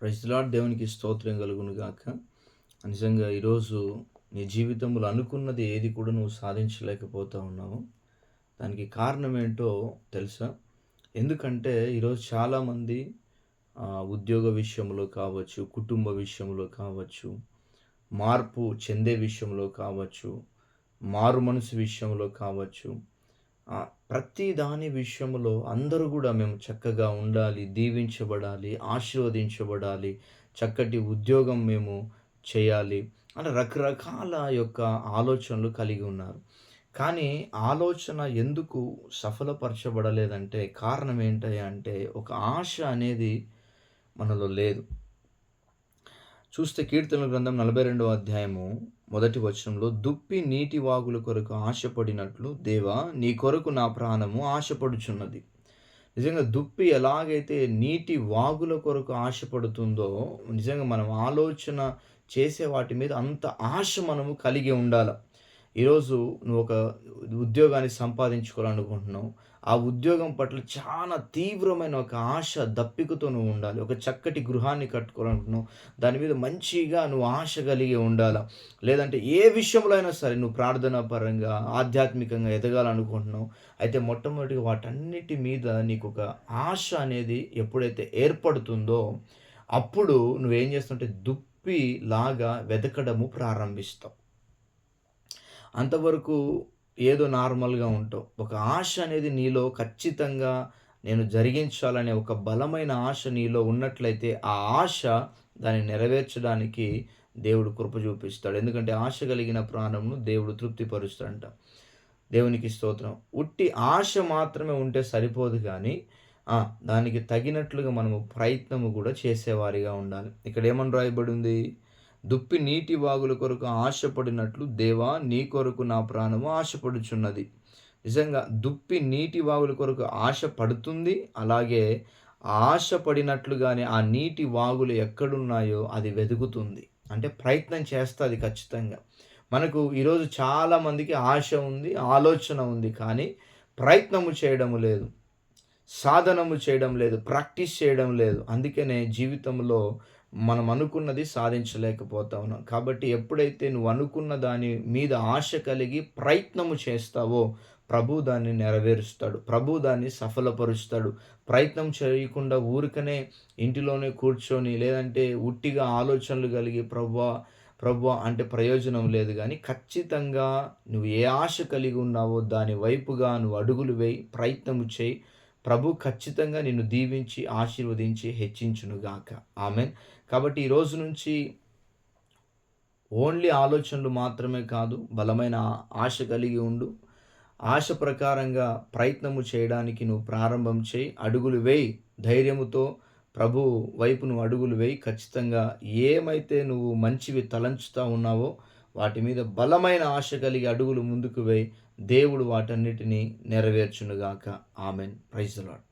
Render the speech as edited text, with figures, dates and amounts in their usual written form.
Praise the lord. దేవునికి స్తోత్రం కలుగును గాక. నిజంగా ఈరోజు నీ జీవితంలో అనుకున్నది ఏది కూడా నువ్వు సాధించలేకపోతా ఉన్నావు. దానికి కారణం ఏంటో తెలుసా? ఎందుకంటే ఈరోజు చాలామంది ఉద్యోగ విషయంలో కావచ్చు, కుటుంబ విషయంలో కావచ్చు, మార్పు చెందే విషయంలో కావచ్చు, మారు మనసు విషయంలో కావచ్చు, ప్రతి దాని విషయంలో అందరూ గూడా మేము చక్కగా ఉండాలి, దీవించబడాలి, ఆశీర్వదించబడాలి, చక్కటి ఉద్యోగం మేము చేయాలి అని రకరకాల యొక్క ఆలోచనలు కలిగి ఉన్నారు. కానీ ఆలోచన ఎందుకు సఫలపరచబడలేదంటే కారణం ఏంటయ్యా అంటే ఒక ఆశ అనేది మనలో లేదు. చూస్తే కీర్తనల గ్రంథం 42వ అధ్యాయము మొదటి వచనంలో, దుప్పి నీటి వాగుల కొరకు ఆశపడినట్లు దేవా నీ కొరకు నా ప్రాణము ఆశపడుచున్నది. నిజంగా దుప్పి ఎలాగైతే నీటి వాగుల కొరకు ఆశపడుతుందో, నిజంగా మనం ఆలోచన చేసే వాటి మీద అంత ఆశ మనము కలిగి ఉండాల. ఈరోజు నువ్వు ఒక ఉద్యోగాన్ని సంపాదించుకోవాలనుకుంటున్నావు. ఆ ఉద్యోగం పట్ల చాలా తీవ్రమైన ఒక ఆశ, దప్పికతో నువ్వు ఉండాలి. ఒక చక్కటి గృహాన్ని కట్టుకోవాలనుకుంటున్నావు. దాని మీద మంచిగా నువ్వు ఆశ కలిగి ఉండాల. లేదంటే ఏ విషయంలో అయినా సరే నువ్వు ప్రార్థనా పరంగా, ఆధ్యాత్మికంగా ఎదగాలనుకుంటున్నావు. అయితే మొట్టమొదటిగా వాటన్నిటి మీద నీకొక ఆశ అనేది ఎప్పుడైతే ఏర్పడుతుందో, అప్పుడు నువ్వేం చేస్తావంటే దుప్పిలాగా వెతకడము ప్రారంభిస్తావు. అంతవరకు ఏదో నార్మల్‌గా ఉంటావు. ఒక ఆశ అనేది నీలో ఖచ్చితంగా నేను జరిగించాలనే ఒక బలమైన ఆశ నీలో ఉన్నట్లయితే, ఆ ఆశ దాన్ని నెరవేర్చడానికి దేవుడు కృప చూపిస్తాడు. ఎందుకంటే ఆశ కలిగిన ప్రాణంను దేవుడు తృప్తిపరుస్తాడంట. దేవునికి స్తోత్రం. ఉట్టి ఆశ మాత్రమే ఉంటే సరిపోదు గానీ, దానికి తగినట్లుగా మనము ప్రయత్నము కూడా చేసేవారిగా ఉండాలి. ఇక్కడ ఏమని రాయబడింది? దుప్పి నీటి వాగుల కొరకు ఆశపడినట్లు దేవా నీ కొరకు నా ప్రాణము ఆశపడుచున్నది. నిజంగా దుప్పి నీటి వాగుల కొరకు ఆశ పడుతుంది. అలాగే ఆశపడినట్లుగానే ఆ నీటి వాగులు ఎక్కడున్నాయో అది వెతుకుతుంది. అంటే ప్రయత్నం చేస్తది ఖచ్చితంగా. మనకు ఈరోజు చాలామందికి ఆశ ఉంది, ఆలోచన ఉంది. కానీ ప్రయత్నము చేయడము లేదు. సాధనము చేయడం లేదు. ప్రాక్టీస్ చేయడం లేదు. అందుకనే జీవితంలో మనం అనుకున్నది సాధించలేకపోతా ఉన్నాం. కాబట్టి ఎప్పుడైతే నువ్వు అనుకున్న దాని మీద ఆశ కలిగి ప్రయత్నము చేస్తావో, ప్రభువు దాన్ని నెరవేరుస్తాడు. ప్రభువు దాన్ని సఫలపరుస్తాడు. ప్రయత్నం చేయకుండా ఊరికనే ఇంటిలోనే కూర్చొని, లేదంటే ఉట్టిగా ఆలోచనలు కలిగి ప్రభువా, ప్రభువా అంటే ప్రయోజనం లేదు గానీ, ఖచ్చితంగా నువ్వు ఏ ఆశ కలిగి ఉన్నావో దాని వైపుగా నువ్వు అడుగులు వేయి, ప్రయత్నము చేయి. ప్రభు ఖచ్చితంగా నిన్ను దీవించి, ఆశీర్వదించి హెచ్చించునుగాక. ఆమేన్. కాబట్టి ఈ రోజు నుంచి ఓన్లీ ఆలోచనలు మాత్రమే కాదు, బలమైన ఆశ కలిగి ఉండు. ఆశ ప్రకారంగా ప్రయత్నము చేయడానికి నువ్వు ప్రారంభం చేయి. అడుగులు వేయి. ధైర్యముతో ప్రభు వైపు నువ్వు అడుగులు వేయి. ఖచ్చితంగా ఏమైతే నువ్వు మంచివి తలంచుతా ఉన్నావో వాటి మీద బలమైన ఆశ కలిగి అడుగులు ముందుకు వేయి. దేవుడు వాటన్నిటిని నెరవేర్చునుగాక. ఆమేన్. Praise the lord.